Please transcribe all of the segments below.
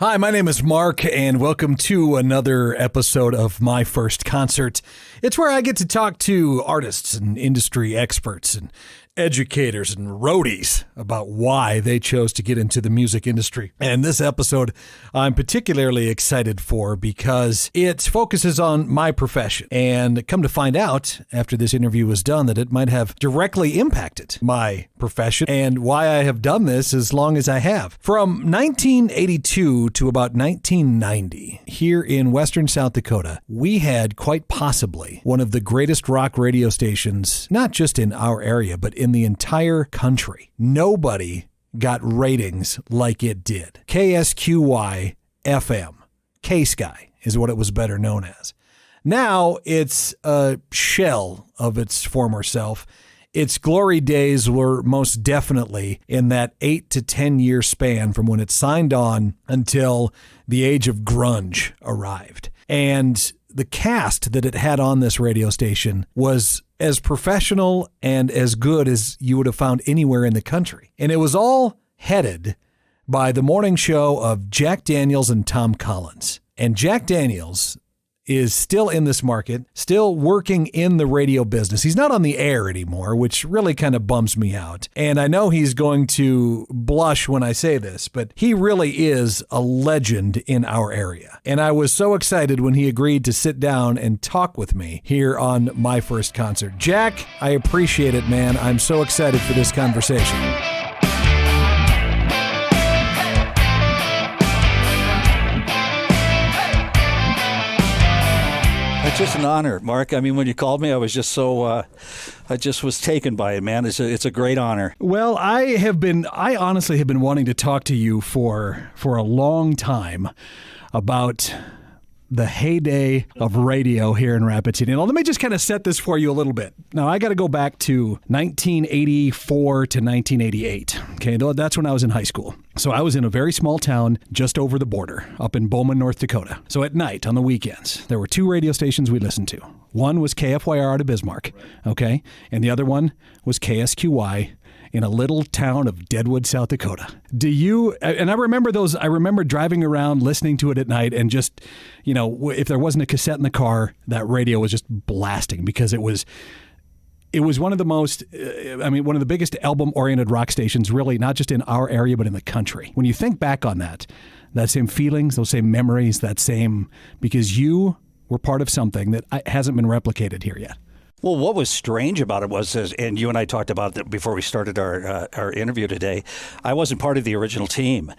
Hi, my name is Mark, and welcome to another episode of My First Concert. It's where I get to talk to artists and industry experts and educators and roadies about why they chose to get into the music industry. And this episode I'm particularly excited for because it focuses on my profession. And come to find out after this interview was done that it might have directly impacted my profession and why I have done this as long as I have. From 1982 to about 1990, here in western South Dakota, we had quite possibly one of the greatest rock radio stations, not just in our area, but in the entire country. Nobody got ratings like it did. KSQY FM. K-Sky is what it was better known as. Now it's a shell of its former self. Its glory days were most definitely in that 8 to 10 year span from when it signed on until the age of grunge arrived. And the cast that it had on this radio station was as professional and as good as you would have found anywhere in the country. And it was all headed by the morning show of Jack Daniels and Tom Collins. And Jack Daniels is still in this market, still working in the radio business. He's not on the air anymore, which really kind of bums me out. And I know he's going to blush when I say this, but he really is a legend in our area. And I was so excited when he agreed to sit down and talk with me here on My First Concert. Jack, I appreciate it, man. I'm so excited for this conversation. It's just an honor, Mark. I mean, when you called me, I was just so, I just was taken by it, man. It's a great honor. Well, I honestly have been wanting to talk to you for a long time about the heyday of radio here in Rapid City. Now, let me just kind of set this for you a little bit. Now, I got to go back to 1984 to 1988. Okay, that's when I was in high school. So I was in a very small town just over the border, up in Bowman, North Dakota. So at night, on the weekends, there were two radio stations we listened to. One was KFYR out of Bismarck, okay? And the other one was KSQY in a little town of Deadwood, South Dakota. And I remember driving around listening to it at night and just, you know, if there wasn't a cassette in the car, that radio was just blasting because it was one of the one of the biggest album-oriented rock stations, really, not just in our area, but in the country. When you think back on that same feelings, those same memories, because you were part of something that hasn't been replicated here yet. Well, what was strange about it was, and you and I talked about it before we started our interview today, I wasn't part of the original team.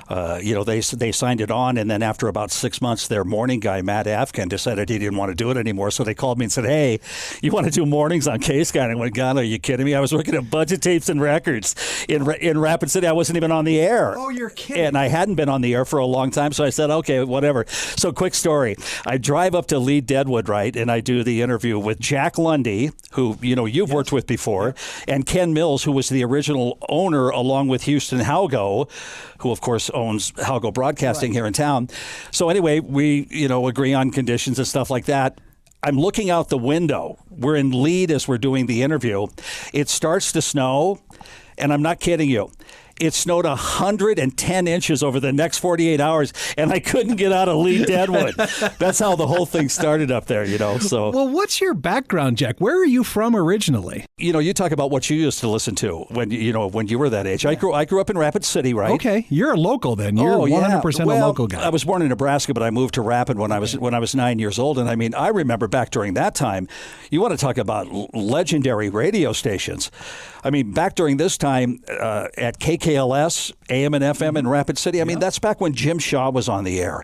They signed it on, and then after about 6 months, their morning guy, Matt Afkin, decided he didn't want to do it anymore. So they called me and said, "Hey, you want to do mornings on K-Sky?" And I went, "God, are you kidding me? I was working at Budget Tapes and Records in Rapid City. I wasn't even on the air." Oh, you're kidding. And I hadn't been on the air for a long time, so I said, "Okay, whatever." So quick story. I drive up to Lead Deadwood, right, and I do the interview with Jack Lundy, who, you've worked with before, and Ken Mills, who was the original owner, along with Houston Halgo, who, of course, owns Halgo Broadcasting here in town. So anyway, we, agree on conditions and stuff like that. I'm looking out the window. We're in Lead as we're doing the interview. It starts to snow, and I'm not kidding you. It snowed 110 inches over the next 48 hours, and I couldn't get out of Lead Deadwood. That's how the whole thing started up there, So, well, what's your background, Jack? Where are you from originally? You talk about what you used to listen to when you were that age. Yeah. I grew up in Rapid City, right? Okay, you're a local then. You're 100% a local guy. I was born in Nebraska, but I moved to Rapid when I was 9 years old, and I mean, I remember back during that time. You want to talk about legendary radio stations? I mean, back during this time at KKLS, AM and FM in Rapid City, I mean, that's back when Jim Shaw was on the air.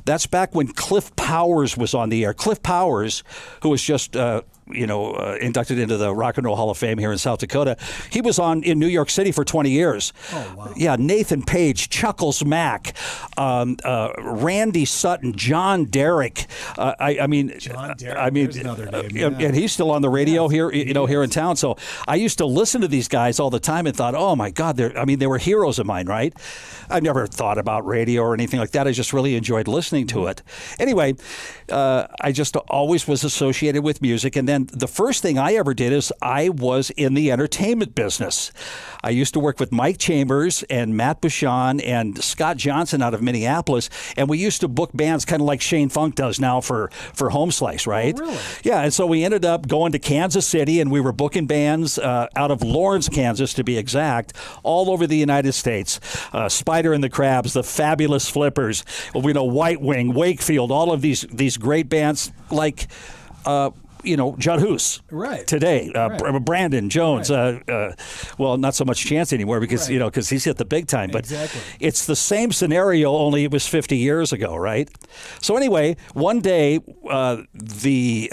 That's back when Cliff Powers was on the air. Cliff Powers, who was just inducted into the Rock and Roll Hall of Fame here in South Dakota. He was on in New York City for 20 years. Oh, wow. Yeah, Nathan Page, Chuckles Mack, Randy Sutton, John Derrick. John Derrick, there's another name. Yeah. And he's still on the radio here, here in town. So I used to listen to these guys all the time and thought, oh my God, they were heroes of mine, right? I never thought about radio or anything like that. I just really enjoyed listening to it. Anyway, I just always was associated with music. And then And the first thing I ever did is I was in the entertainment business. I used to work with Mike Chambers and Matt Bouchon and Scott Johnson out of Minneapolis, and we used to book bands kind of like Shane Funk does now for Home Slice, right? Oh, really? Yeah, and so we ended up going to Kansas City, and we were booking bands out of Lawrence, Kansas, to be exact, all over the United States. Spider and the Crabs, the Fabulous Flippers, White Wing, Wakefield, all of these great bands like Judd Hoos right. today, right. Brandon Jones. Right. Well, not so much Chance anymore because right. Because he's hit the big time. But exactly. It's the same scenario, only it was 50 years ago, right? So anyway, one day the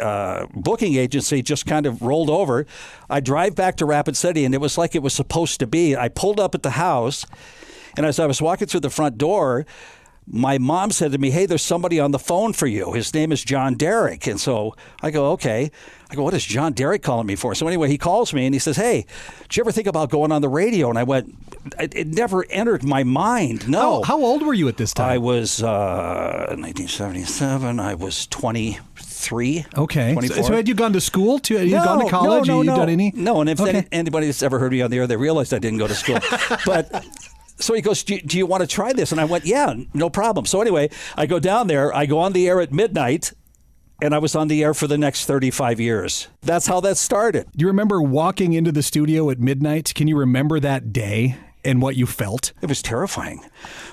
booking agency just kind of rolled over. I drive back to Rapid City, and it was like it was supposed to be. I pulled up at the house, and as I was walking through the front door, my mom said to me, "Hey, there's somebody on the phone for you. His name is John Derrick." And so I go, "Okay." I go, "What is John Derrick calling me for?" So anyway, he calls me and he says, "Hey, did you ever think about going on the radio?" And I went, it never entered my mind. No. How old were you at this time? I was 1977. I was 23. Okay. 24. So had you gone to school? Had you gone to college? No, you done any? No, and if okay. anybody that's ever heard me on the air, they realized I didn't go to school. But... So he goes, do you want to try this? And I went, yeah, no problem. So anyway, I go down there. I go on the air at midnight, and I was on the air for the next 35 years. That's how that started. Do you remember walking into the studio at midnight? Can you remember that day and what you felt? It was terrifying.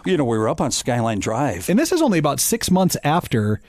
We were up on Skyline Drive. And this is only about 6 months after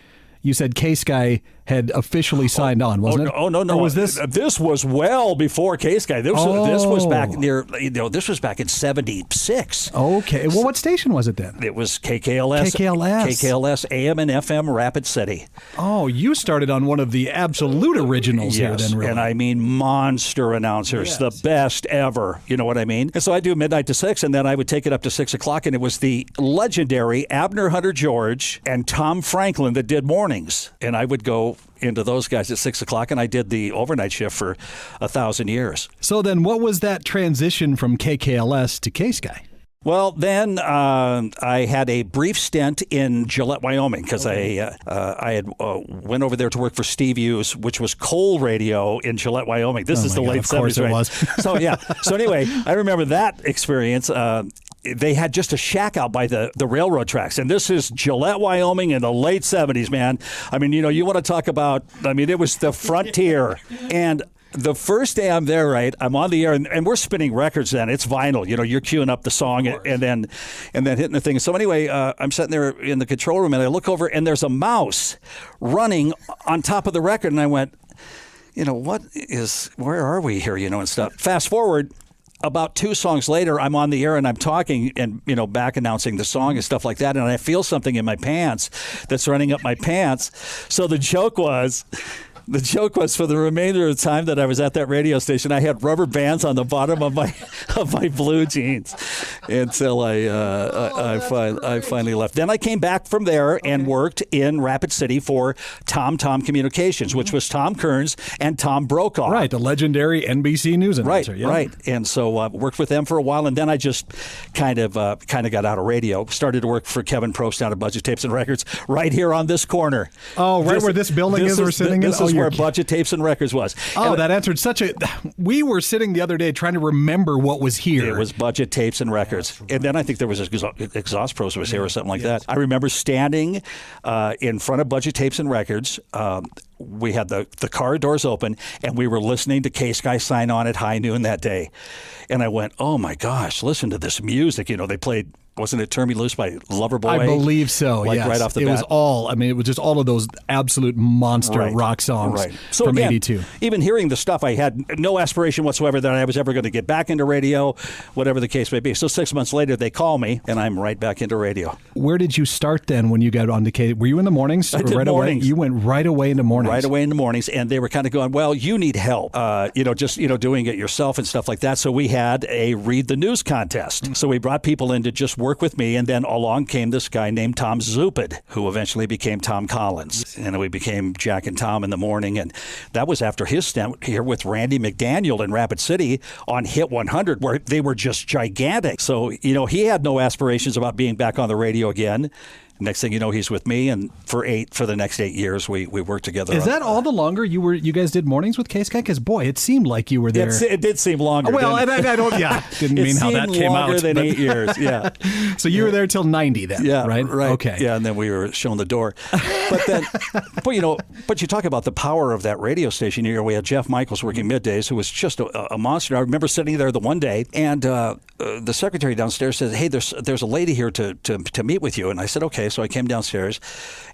you said K-Sky had officially signed on, wasn't it? Oh, no. Or was this? This was well before K-Sky. This was back near, this was back in 76. Okay. Well, what station was it then? It was KKLS. KKLS, AM and FM, Rapid City. Oh, you started on one of the absolute originals here then, really. And I mean monster announcers, the best ever. You know what I mean? And so I do midnight to 6, and then I would take it up to 6 o'clock, and it was the legendary Abner Hunter George and Tom Franklin that did mornings. And I would go into those guys at 6 o'clock, and I did the overnight shift for 1,000 years. So then what was that transition from KKLS to K-Sky? Well, then I had a brief stint in Gillette, Wyoming, because I had went over there to work for Steve Hughes, which was coal radio in Gillette, Wyoming. This is the late 70s, course it right? was. So yeah. So anyway, I remember that experience. They had just a shack out by the railroad tracks. And this is Gillette, Wyoming in the late 70s, man. I mean, you want to talk about, it was the frontier. And the first day I'm there, right, I'm on the air, and we're spinning records then. It's vinyl. You're queuing up the song and then hitting the thing. So anyway, I'm sitting there in the control room, and I look over, and there's a mouse running on top of the record. And I went, where are we here, and stuff. Fast forward. About 2 songs later, I'm on the air and I'm talking and, back announcing the song and stuff like that. And I feel something in my pants that's running up my pants. So the joke was for the remainder of the time that I was at that radio station, I had rubber bands on the bottom of my blue jeans until I finally left. Then I came back from there and worked in Rapid City for Tom Communications, which was Tom Kearns and Tom Brokaw. Right, the legendary NBC News announcer. Right. And so worked with them for a while, and then I just kind of got out of radio. Started to work for Kevin Probst down at Budget Tapes and Records, right here on this corner. Oh, right where this building is we're sitting in? This is where Budget Tapes and Records was. Oh, that answered we were sitting the other day trying to remember what was here. It was Budget Tapes and Records. And then I think there was Exhaust Pros was here or something like that. I remember standing in front of Budget Tapes and Records. We had the car doors open, and we were listening to K-Sky sign on at high noon that day. And I went, oh my gosh, listen to this music. They played, wasn't it Turn Me Loose by Loverboy? I believe so, yes. Right off the bat. It was just all of those absolute monster rock songs so from again, 82. Even hearing the stuff, I had no aspiration whatsoever that I was ever going to get back into radio, whatever the case may be. So 6 months later, they call me, and I'm right back into radio. Where did you start then when you got on to K? Were you in the mornings? I did mornings. Away? You went right away into mornings. Right away in the mornings, and they were kind of going, well, you need help, doing it yourself and stuff like that. So we had a Read the News contest. So we brought people in to just work with me, and then along came this guy named Tom Zupid, who eventually became Tom Collins. And we became Jack and Tom in the morning. And that was after his stint here with Randy McDaniel in Rapid City on Hit 100, where they were just gigantic. So, he had no aspirations about being back on the radio again. Next thing you know, he's with me, and for the next 8 years, we worked together. Is that all the longer you guys did mornings with Case Guy? Because boy, it seemed like you were there. It did seem longer. Well, and I don't. Yeah, didn't mean how that came out. Longer than 8 years. Yeah. So you were there till 90 then. Yeah. Right. Okay. Yeah, and then we were shown the door. But you talk about the power of that radio station. We had Jeff Michaels working middays, who was just a monster. I remember sitting there the one day, and the secretary downstairs said, "Hey, there's a lady here to meet with you." And I said, "Okay." So I came downstairs,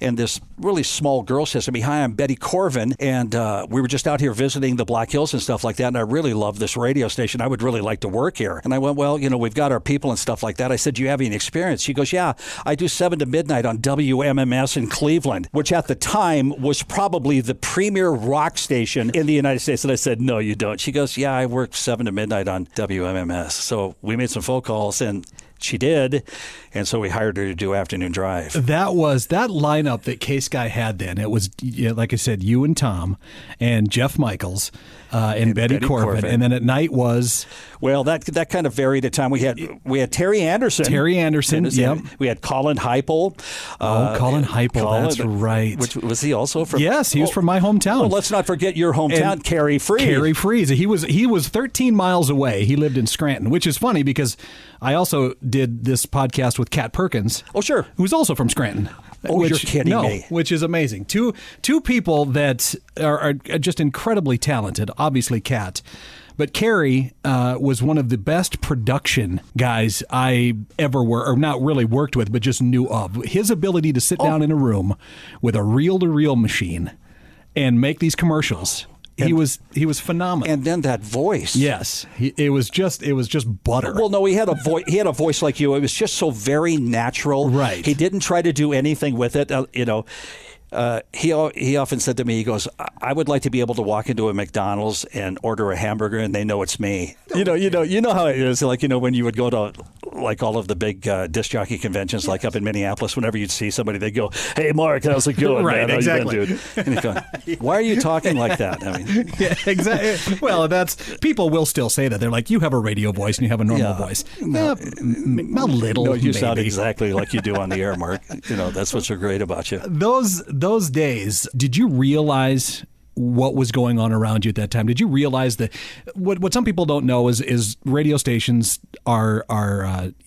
and this really small girl says to me, "Hi, I'm Betty Corvin, and we were just out here visiting the Black Hills and stuff like that, and I really love this radio station. I would really like to work here." And I went, "Well, we've got our people and stuff like that." I said, "Do you have any experience?" She goes, "Yeah, I do 7 to midnight on WMMS in Cleveland," which at the time was probably the premier rock station in the United States. And I said, "No, you don't." She goes, "Yeah, I work 7 to midnight on WMMS." So we made some phone calls, and she did, and so we hired her to do Afternoon Drive. That lineup that Case Guy had then. It was, like I said, you and Tom and Jeff Michaels and Betty Corvin. And then at night was... Well, that kind of varied at time. We had Terry Anderson. Yep. We had Colin Heipel. Colin Heipel, that's right. Which was he also from? Yes, he was from my hometown. Well, let's not forget your hometown, Carey Freeze. Carey Freeze. He was 13 miles away. He lived in Scranton, which is funny because I also did this podcast with Kat Perkins. Oh, sure. Who's also from Scranton. Oh, you're kidding me. Which is amazing. Two people that are just incredibly talented. Obviously, Kat. But Carey was one of the best production guys I ever not really worked with, but just knew of. His ability to sit down in a room with a reel-to-reel machine and make these commercials. He was phenomenal. And then that voice. Yes, it was just butter. Well, no, he had a voice like you. It was just so very natural. Right. He didn't try to do anything with it. He often said to me, he goes, "I would like to be able to walk into a McDonald's and order a hamburger and they know it's me." You know how it is. Like, when you would go to like all of the big disc jockey conventions, like up in Minneapolis, whenever you'd see somebody, they'd go, "Hey, Mark, how's it going?" Right, man? exactly. How you doing, dude? And he'd go, "Why are you talking like that?" I mean, yeah, exactly. Well, people will still say that. They're like, "You have a radio voice and you have a normal voice." No, a little. No, you maybe. sound exactly like you do on the air, Mark. That's what's so great about you. Those days, did you realize what was going on around you at that time? Did you realize that what some people don't know is radio stations are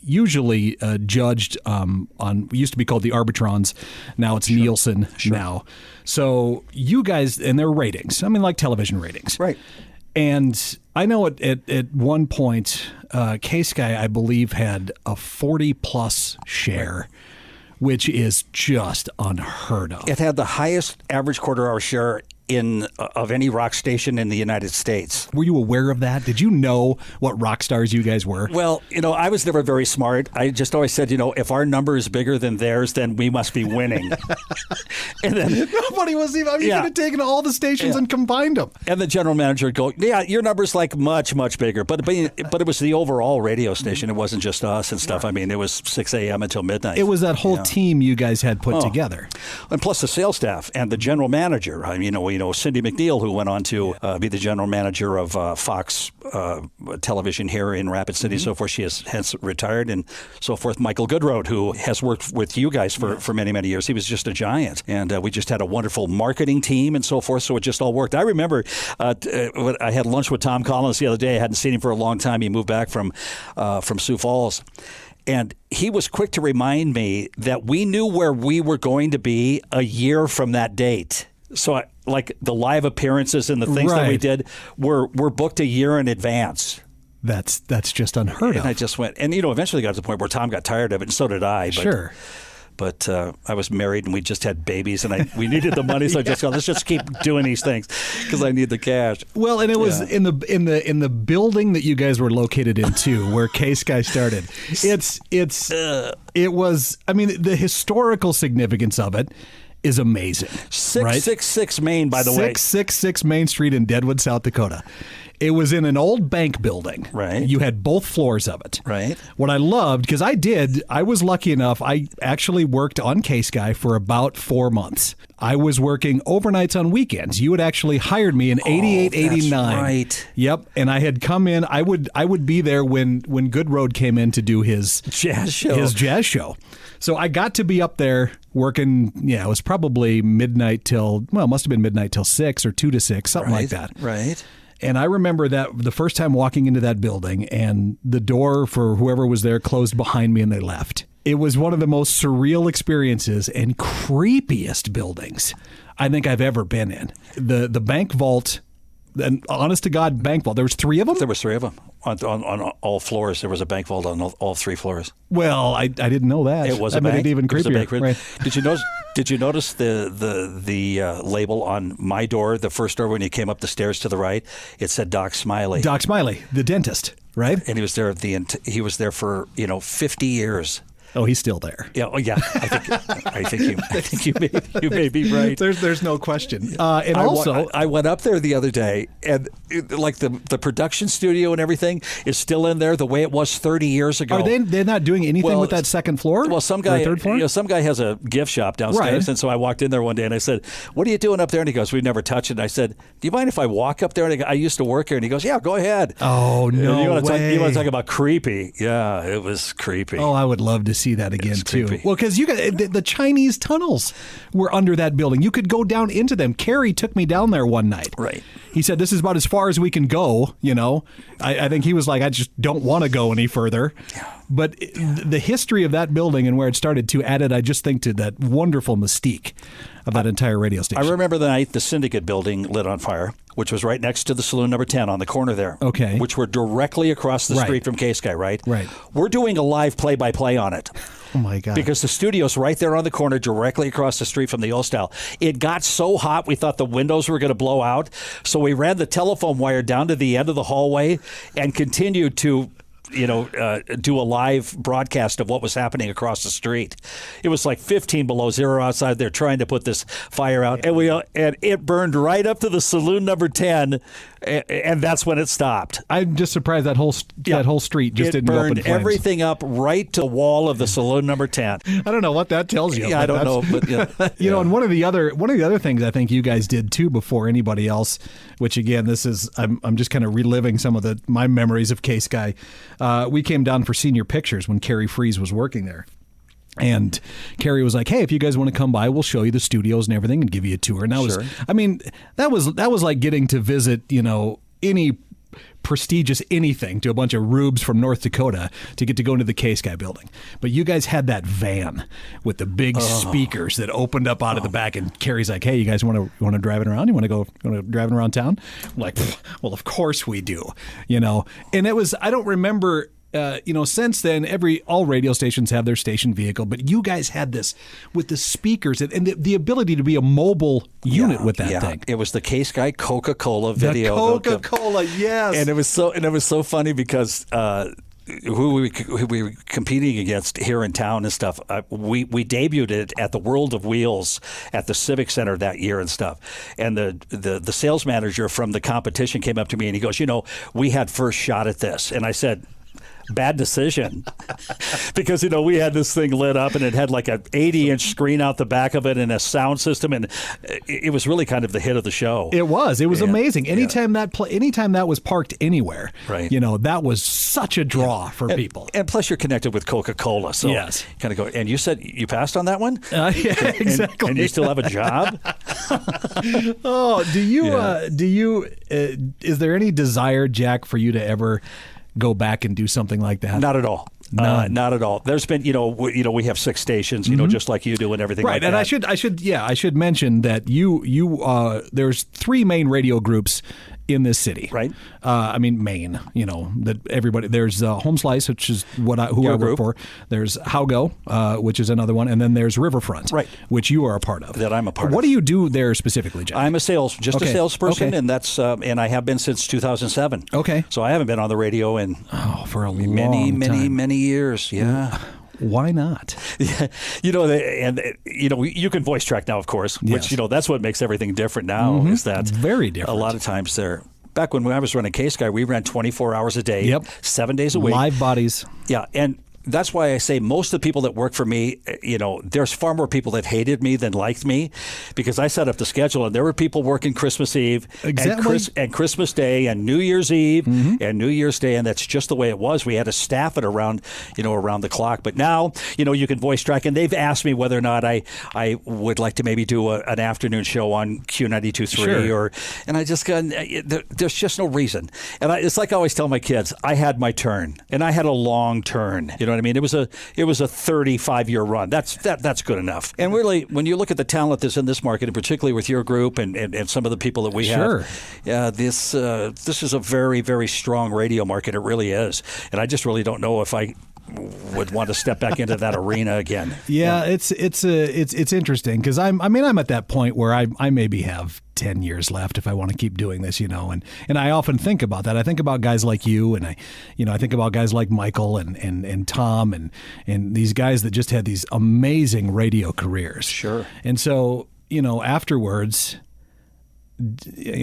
usually judged on used to be called the Arbitrons. Now it's Nielsen now. So you guys, and their ratings, I mean, like television ratings. Right. And I know at one point, Case Guy, I believe, had a 40-plus share. Which is just unheard of. It had the highest average quarter-hour share of any rock station in the United States. Were you aware of that? Did you know what rock stars you guys were? Well, I was never very smart. I just always said, if our number is bigger than theirs, then we must be winning. And then nobody was even. You could have taken all the stations and combined them. And the general manager would go, "Yeah, your number's like much, much bigger." But it was the overall radio station. It wasn't just us and stuff. I mean, it was 6 a.m. until midnight. It was that whole team you guys had put together, and plus the sales staff and the general manager. I mean, Cindy McNeil, who went on to be the general manager of Fox Television here in Rapid City, so forth. She has retired and so forth. Michael Goodroad, who has worked with you guys for many, many years. He was just a giant. And we just had a wonderful marketing team and so forth, so it just all worked. I remember I had lunch with Tom Collins the other day. I hadn't seen him for a long time. He moved back from Sioux Falls. And he was quick to remind me that we knew where we were going to be a year from that date. So like the live appearances and the things that we did were booked a year in advance. That's just unheard of. And I just went, and eventually got to the point where Tom got tired of it, and so did I. Sure. But I was married and we just had babies and we needed the money, so I just go, let's just keep doing these things because I need the cash. Well, and it was in the building that you guys were located in too, where Case Guy started. It was. I mean, the historical significance of it is amazing. 666 Main, by the way. 666 Main Street in Deadwood, South Dakota. It was in an old bank building. Right. You had both floors of it. Right. What I loved, because I was lucky enough, I actually worked on Case Guy for about 4 months. I was working overnights on weekends. You had actually hired me in 88, 89. Right. Yep. And I had come in. I would be there when Good Road came in to do his jazz show. So I got to be up there working. Yeah, it was probably midnight till, well, it must have been midnight till 6 or 2 to 6, something like that. Right. And I remember that the first time walking into that building and the door for whoever was there closed behind me and they left. It was one of the most surreal experiences and creepiest buildings I think I've ever been in. The bank vault, an honest to God bank vault. There was 3 of them? There was 3 of them on all floors. There was a bank vault on all 3 floors. Well, I didn't know that. It was that a bank. Made it even creepier. Right. Did you notice the label on my door, the first door when you came up the stairs to the right? It said Doc Smiley. Doc Smiley, the dentist, right? And he was there for 50 years. Oh, he's still there. Yeah. Oh, yeah. I think you may be right. There's no question. And I went up there the other day, and the production studio and everything is still in there the way it was 30 years ago. They're not doing anything with that second floor? Well, some guy, third floor? Some guy has a gift shop downstairs, right. And so I walked in there one day and I said, "What are you doing up there?" And he goes, "We've never touched it." And I said, "Do you mind if I walk up there?" And I used to work here. And he goes, "Yeah, go ahead." Oh no! You want way. to talk about creepy? Yeah, it was creepy. Oh, I would love to see that again too. Creepy. Well, because the Chinese tunnels were under that building. You could go down into them. Carrie took me down there one night. Right. He said, "This is about as far as we can go." I think he was like, "I just don't want to go any further." Yeah. But the history of that building and where it started to added, I just think, to that wonderful mystique of that entire radio station. I remember the night the Syndicate building lit on fire, which was right next to the Saloon Number 10 on the corner there. Okay. Which were directly across the street from K-Sky, right? Right. We're doing a live play-by-play on it. Oh, my God. Because the studio's right there on the corner, directly across the street from the old style. It got so hot, we thought the windows were going to blow out. So we ran the telephone wire down to the end of the hallway and continued to do a live broadcast of what was happening across the street. It was like 15 below zero outside there trying to put this fire out. And it burned right up to the Saloon Number 10, and that's when it stopped. I'm just surprised that whole street just didn't go up in flames. It burned everything up right to the wall of the Saloon Number 10. I don't know what that tells you. Yeah, I don't know. But, and one of the other things I think you guys did too before anybody else, which again, this is I'm just kind of reliving some of my memories of K-Sky. We came down for senior pictures when Carrie Fries was working there. And Carrie was like, "Hey, if you guys want to come by, we'll show you the studios and everything and give you a tour." And that was like getting to visit, any prestigious anything to a bunch of rubes from North Dakota to get to go into the K-Sky building. But you guys had that van with the big speakers that opened up out of the back, and Carrie's like, "Hey, you guys want to drive it around? You want to drive it around town?" I'm like, "Well, of course we do." And it was, I don't remember, since then, all radio stations have their station vehicle, but you guys had this with the speakers and the ability to be a mobile unit with that thing. It was the K-Sky Coca-Cola video. The Coca-Cola, yes. And it was so funny because who we were competing against here in town and stuff. We debuted it at the World of Wheels at the Civic Center that year and stuff. And the sales manager from the competition came up to me and he goes, "We had first shot at this." And I said, "Bad decision," because we had this thing lit up and it had like an 80-inch screen out the back of it and a sound system, and it was really kind of the hit of the show. It was amazing. Anytime that was parked anywhere, right? That was such a draw for people. And plus, you're connected with Coca-Cola, so yes, kind of go. And you said you passed on that one, yeah, exactly. And you still have a job. Oh, do you? Is there any desire, Jack, for you to ever go back and do something like that? Not at all. Not at all. There's been, we have 6 stations, just like you do and everything like that. Right, and I should mention that there's 3 main radio groups in this city. Right. Maine, that everybody, there's Home Slice, which is who I work for. There's Howgo, which is another one. And then there's Riverfront, right, which you are a part of. That I'm a part of. What do you do there specifically, Jack? I'm a salesperson, and that's, and I have been since 2007. Okay. So I haven't been on the radio in for a many years. Yeah. Why not? Yeah, you can voice track now, of course, yes, which that's what makes everything different now. Is that very different? A lot of times back when I was running K-Sky, we ran 24 hours a day, yep, 7 days a week, live bodies. Yeah, and that's why I say most of the people that work for me, there's far more people that hated me than liked me, because I set up the schedule, and there were people working Christmas Eve and Christmas Day and New Year's Eve and New Year's Day, and that's just the way it was. We had to staff it around the clock. But now, you can voice track, and they've asked me whether or not I would like to maybe do an afternoon show on Q92.3 and I just got, there's just no reason. And it's like I always tell my kids, I had my turn, and I had a long turn. You know what I mean? It was a 35-year run. That's good enough. And really, when you look at the talent that's in this market, and particularly with your group and some of the people that we have, this is a very, very strong radio market. It really is. And I just really don't know if I would want to step back into that arena again. Yeah, it's interesting, because I'm at that point where I maybe have 10 years left if I want to keep doing this, and I often think about that. I think about guys like you, and I think about guys like Michael and Tom and these guys that just had these amazing radio careers. Sure. And so, afterwards,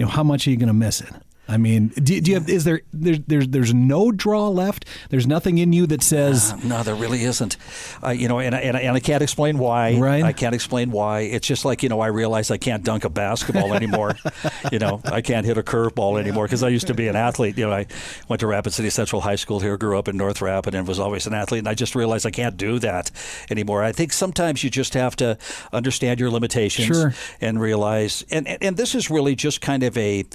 how much are you going to miss it? I mean, do you have? There's no draw left? There's nothing in you that says no. There really isn't. And I can't explain why. Right. I can't explain why. It's just like I realize I can't dunk a basketball anymore. I can't hit a curveball anymore, because I used to be an athlete. I went to Rapid City Central High School here, grew up in North Rapid, and was always an athlete. And I just realized I can't do that anymore. I think sometimes you just have to understand your limitations and realize. And this is really just kind of a.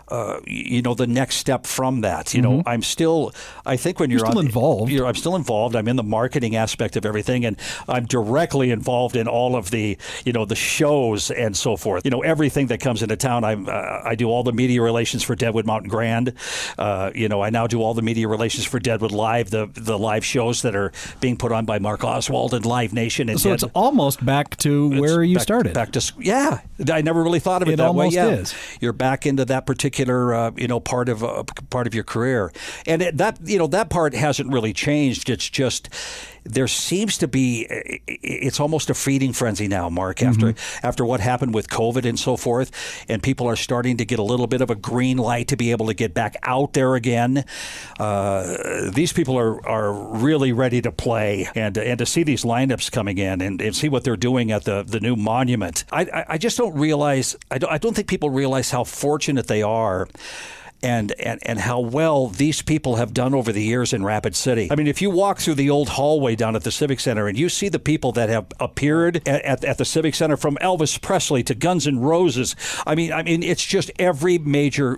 The next step from that. I'm still, I think when you're still involved. I'm still involved. I'm in the marketing aspect of everything, and I'm directly involved in all of the, the shows and so forth. Everything that comes into town. I do all the media relations for Deadwood Mountain Grand. I now do all the media relations for Deadwood Live, the live shows that are being put on by Mark Oswald and Live Nation. And so it's almost back to where you started. Back to I never really thought of it that way. Yeah, is. You're back into that particular part of your career, and that part hasn't really changed. It's just there seems to be, it's almost a feeding frenzy now, Mark, after what happened with COVID and so forth, and people are starting to get a little bit of a green light to be able to get back out there again. These people are really ready to play, and to see these lineups coming in and see what they're doing at the new monument. I just don't realize, I don't think people realize how fortunate they are. And how well these people have done over the years in Rapid City. I mean, if you walk through the old hallway down at the Civic Center and you see the people that have appeared at the Civic Center, from Elvis Presley to Guns N' Roses, I mean, it's just every major,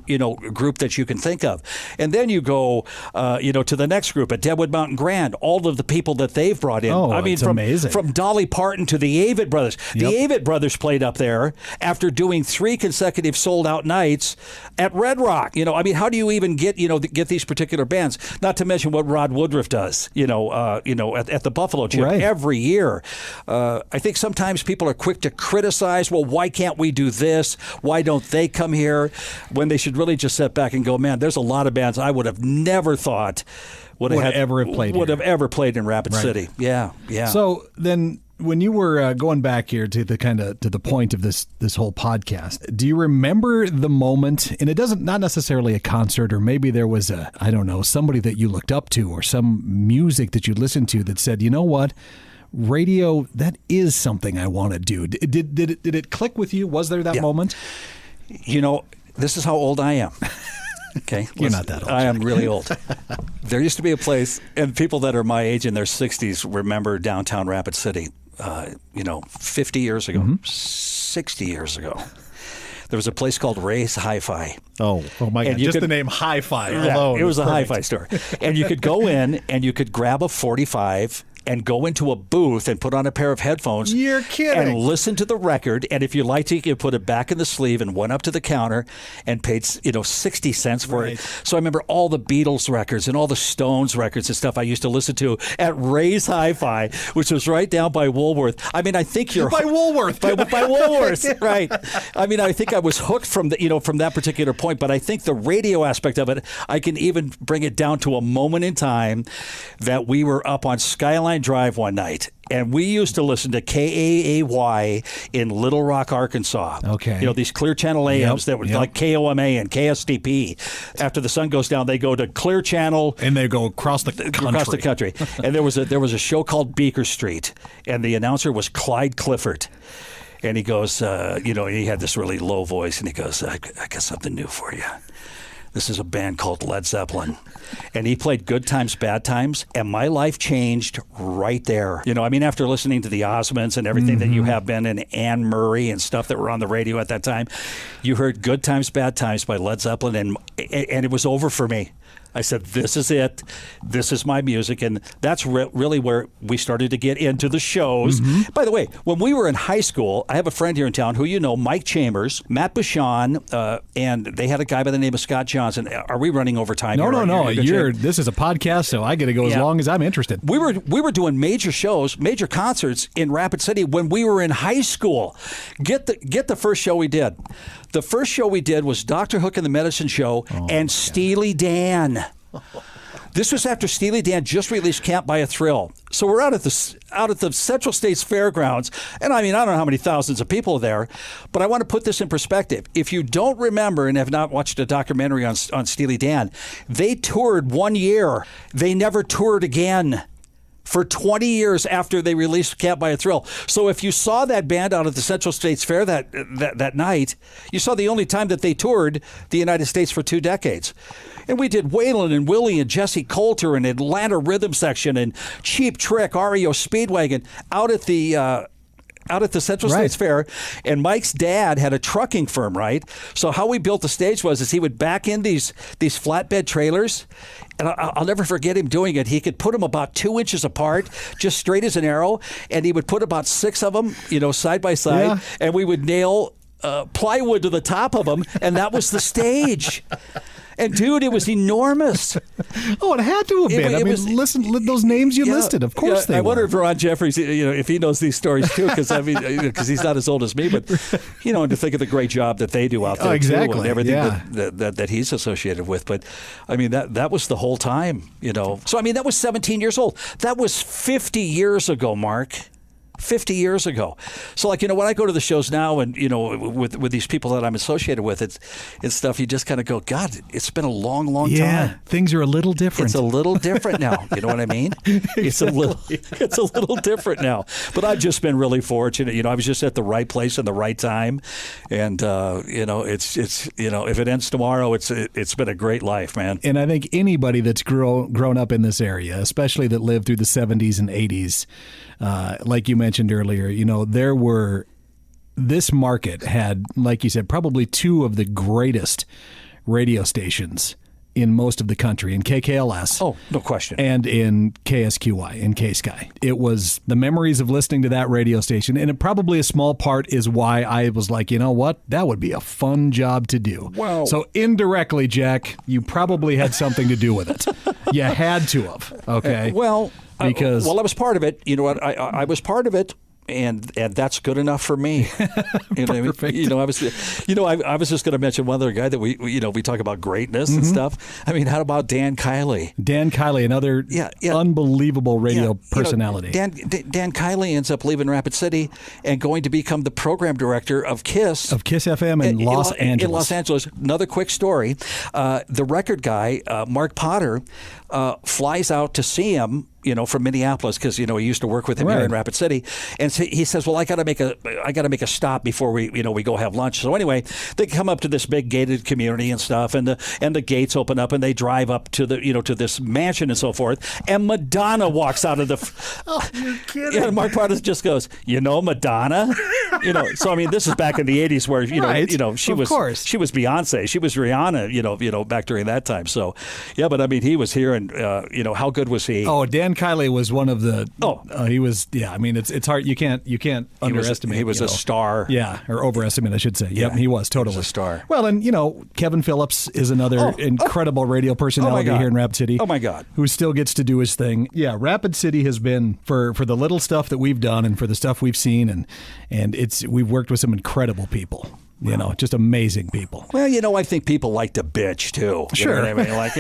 group that you can think of. And then you go, to the next group at Deadwood Mountain Grand, all of the people that they've brought in. Oh, it's amazing. From Dolly Parton to the Avett Brothers. The Avett Brothers played up there after doing 3 consecutive sold-out nights at Red Rock. How do you even get these particular bands? Not to mention what Rod Woodruff does, at the Buffalo Gym every year. I think sometimes people are quick to criticize. Well, why can't we do this? Why don't they come here? When they should really just sit back and go, man, there's a lot of bands I would have never thought would have ever played in Rapid City. Yeah. So then, when you were going back here to the point of this whole podcast, do you remember the moment? And it doesn't, not necessarily a concert, or maybe there was somebody that you looked up to, or some music that you listened to that said, you know what, radio, that is something I want to do. Did it click with you? Was there that moment? This is how old I am. Okay, you're not that old. I am really old. There used to be a place, and people that are my age in their 60s remember downtown Rapid City. 50 years ago, 60 years ago, there was a place called Ray's Hi-Fi. Oh my God! Just the name Hi-Fi alone. It was a hi-fi store, and you could go in and you could grab a 45. And go into a booth and put on a pair of headphones. You're kidding. And listen to the record. And if you liked it, you could put it back in the sleeve and went up to the counter and paid 60 cents for it. So I remember all the Beatles records and all the Stones records and stuff I used to listen to at Ray's Hi-Fi, which was right down by Woolworth. I mean, I think you're by Woolworth. By Woolworth, right? I mean, I think I was hooked from that particular point. But I think the radio aspect of it, I can even bring it down to a moment in time that we were up on Skyline Line Drive one night, and we used to listen to KAAY in Little Rock, Arkansas. Okay. You know, these Clear Channel AMs that were like KOMA and KSTP. After the sun goes down, they go to Clear Channel. And they go across the country. Across the country. And there was a show called Beaker Street, and the announcer was Clyde Clifford. And he goes, he had this really low voice, and he goes, I got something new for you. This is a band called Led Zeppelin. And he played Good Times, Bad Times, and my life changed right there. You know, I mean, after listening to the Osmonds and everything that you have been, and Anne Murray and stuff that were on the radio at that time, you heard Good Times, Bad Times by Led Zeppelin, and it was over for me. I said, this is it. This is my music. And that's really where we started to get into the shows. By the way, when we were in high school, I have a friend here in town who you know, Mike Chambers, Matt Bouchon, and they had a guy by the name of Scott Johnson. Are we running over time? No. This is a podcast, so I get to go as long as I'm interested. We were doing major shows, major concerts in Rapid City when we were in high school. Get the first show we did. The first show we did was Dr. Hook and the Medicine Show and Steely Dan. This was after Steely Dan just released Can't Buy a Thrill. So we're out at the Central States Fairgrounds, and I mean, I don't know how many thousands of people are there, but I want to put this in perspective. If you don't remember and have not watched a documentary on Steely Dan, they toured 1 year. They never toured again for 20 years after they released Can't Buy a Thrill. So if you saw that band out at the Central States Fair that night, you saw the only time that they toured the United States for 2 decades. And we did Waylon and Willie and Jesse Coulter and Atlanta Rhythm Section and Cheap Trick, REO Speedwagon out at the Central States Fair. And Mike's dad had a trucking firm, right? So how we built the stage is he would back in these flatbed trailers, and I'll never forget him doing it. He could put them about 2 inches apart, just straight as an arrow, and he would put about 6 of them, side by side, and we would nail plywood to the top of them, and that was the stage. And dude, it was enormous. Oh, it had to have been. Listen, those names you listed, of course they were. I wonder if Ron Jeffries, if he knows these stories too, because he's not as old as me, but and to think of the great job that they do out there too, and everything that he's associated with. But I mean, that was the whole time, So I mean, that was 17 years old. That was 50 years ago, Mark. 50 years ago. So when I go to the shows now and, with these people that I'm associated with, it's stuff you just kind of go, God, it's been a long, long time. Yeah, things are a little different. It's a little different now. You know what I mean? Exactly. It's a little different now. But I've just been really fortunate. I was just at the right place at the right time. And, it's if it ends tomorrow, it's been a great life, man. And I think anybody that's grown up in this area, especially that lived through the 70s and 80s, like you mentioned earlier, this market had, like you said, probably 2 of the greatest radio stations in most of the country, in KKLS. Oh, no question. And in KSQY, in K-Sky. It was the memories of listening to that radio station, and it probably a small part is why I was like, you know what? That would be a fun job to do. Wow. So indirectly, Jack, you probably had something to do with it. You had to have, okay? Because I was part of it. You know what? I was part of it. And that's good enough for me. Perfect. I was just going to mention one other guy that we talk about greatness and stuff. I mean, how about Dan Kiley? Dan Kiley, another unbelievable radio personality. Dan Kiley ends up leaving Rapid City and going to become the program director of KISS. Of KISS FM in Los Angeles. In Los Angeles. Another quick story. The record guy, Mark Potter, flies out to see him, from Minneapolis, because he used to work with him here in Rapid City, and so he says, "Well, I got to make a stop before we go have lunch." So anyway, they come up to this big gated community and stuff, and the gates open up, and they drive up to the to this mansion and so forth, and Madonna walks out of the. Oh, you're kidding! And Mark Potter just goes, Madonna, So I mean, this is back in the '80s where she was Beyonce, she was Rihanna, back during that time. So yeah, but I mean, he was here, and how good was he? Oh, Dan Kiley was one of the. He was. Yeah, I mean, it's hard. You can't underestimate. He was a star. Yeah, or overestimate, I should say. Yep, he was totally a star. Well, and Kevin Phillips is another incredible radio personality here in Rapid City. Oh my God, who still gets to do his thing. Yeah, Rapid City has been for the little stuff that we've done and for the stuff we've seen, and we've worked with some incredible people. You know, just amazing people. Well, I think people like to bitch too. Sure. You know what I mean? Like,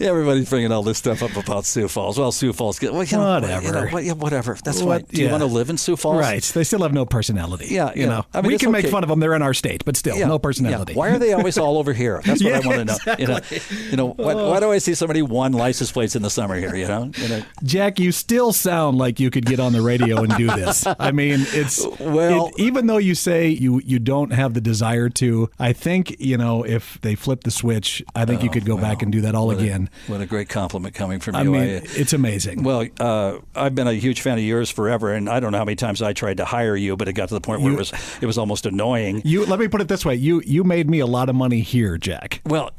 everybody's bringing all this stuff up about Sioux Falls. Well, Sioux Falls, whatever. Whatever. That's what. Do you want to live in Sioux Falls? Right. They still have no personality. Yeah. You know, I mean, we can make okay. fun of them. They're in our state, but still, no personality. Yeah. Why are they always all over here? That's what I want to know. Exactly. Why do I see somebody won license plates in the summer here? Jack, you still sound like you could get on the radio and do this. I mean, even though you say you don't have the desire to, I think, if they flip the switch, I think you could go back and do that all again. What a great compliment coming from you. I mean, it's amazing. Well, I've been a huge fan of yours forever, and I don't know how many times I tried to hire you, but it got to the point where it was almost annoying. Let me put it this way. You made me a lot of money here, Jack. Well,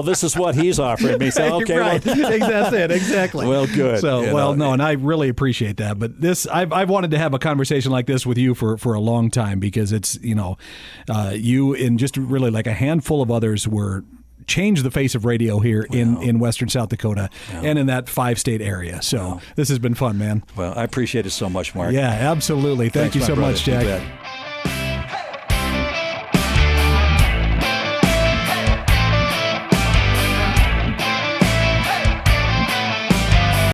this is what he's offering me. So, okay. Right. That's it. Exactly. Well, good. So, no, and I really appreciate that. But I've wanted to have a conversation like this with you for a long time, because it's, you and just really like a handful of others changed the face of radio here in western South Dakota and in that 5-state area. So this has been fun, man. Well, I appreciate it so much, Mark. Yeah, absolutely. Thanks, you so much, Jack.